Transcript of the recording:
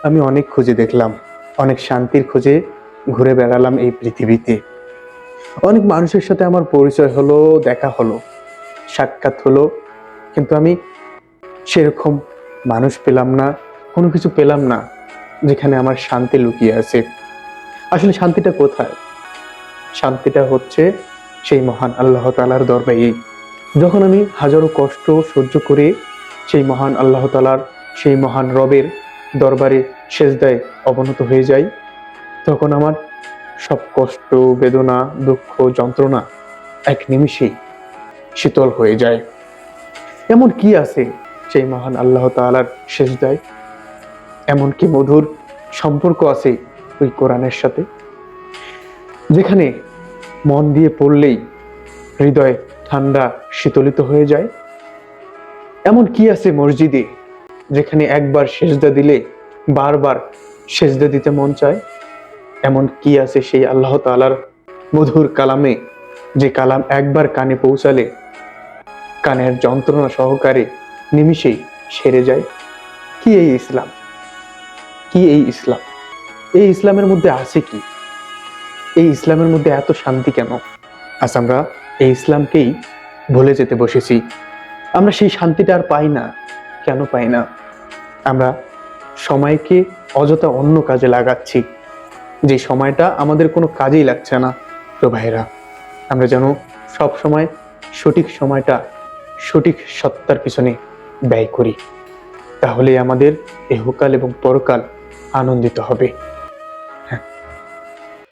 আমি অনেক খুঁজে দেখলাম, অনেক শান্তির খোঁজে ঘুরে বেড়ালাম এই পৃথিবীতে। অনেক মানুষের সাথে আমার পরিচয় হলো, দেখা হলো, সাক্ষাৎ হলো, কিন্তু আমি সেরকম মানুষ পেলাম না, কোনো কিছু পেলাম না যেখানে আমার শান্তি লুকিয়ে আছে। আসলে শান্তিটা কোথায়? শান্তিটা হচ্ছে সেই মহান আল্লাহ তাআলার দরবারে। যখন আমি হাজারো কষ্ট সহ্য করে সেই মহান আল্লাহ তাআলার, সেই মহান রবের দরবারে সেজদায় অবনত হয়ে যাই, তখন আমার সব কষ্ট, বেদনা, দুঃখ, যন্ত্রণা এক নিমিষেই শীতল হয়ে যায়। এমন কি আছে সেই মহান আল্লাহ তাআলার সেজদায়? এমন কি মধুর সম্পর্ক আছে ওই কোরআনের সাথে, যেখানে মন দিয়ে পড়লেই হৃদয় ঠান্ডা শীতলিত হয়ে যায়? এমন কি আছে মসজিদে, যেখানে একবার সেজদা দিলে বারবার সেজদা দিতে মন চায়? এমন কি আছে সেই আল্লাহ তাআলার মধুর কালামে, যে কালাম একবার কানে পৌঁছালে কানের যন্ত্রণা সহকারে নিমিষেই সেরে যায়? কি এই ইসলাম? কি এই ইসলাম? এই ইসলামের মধ্যে আছে কি? এই ইসলামের মধ্যে এত শান্তি কেন? আজ আমরা এই ইসলামকেই ভুলে যেতে বসেছি। আমরা সেই শান্তিটা আর পাই না। কেন পাই না? আমরা সময়কে অযথা অন্য কাজে লাগাচ্ছি, যে সময়টা আমাদের কোনো কাজেই লাগছে না। তো ভাইরা, আমরা যেন সব সময় সঠিক সময়টা সঠিক সত্তার পিছনে ব্যয় করি, তাহলে আমাদের ইহকাল এবং পরকাল আনন্দিত হবে।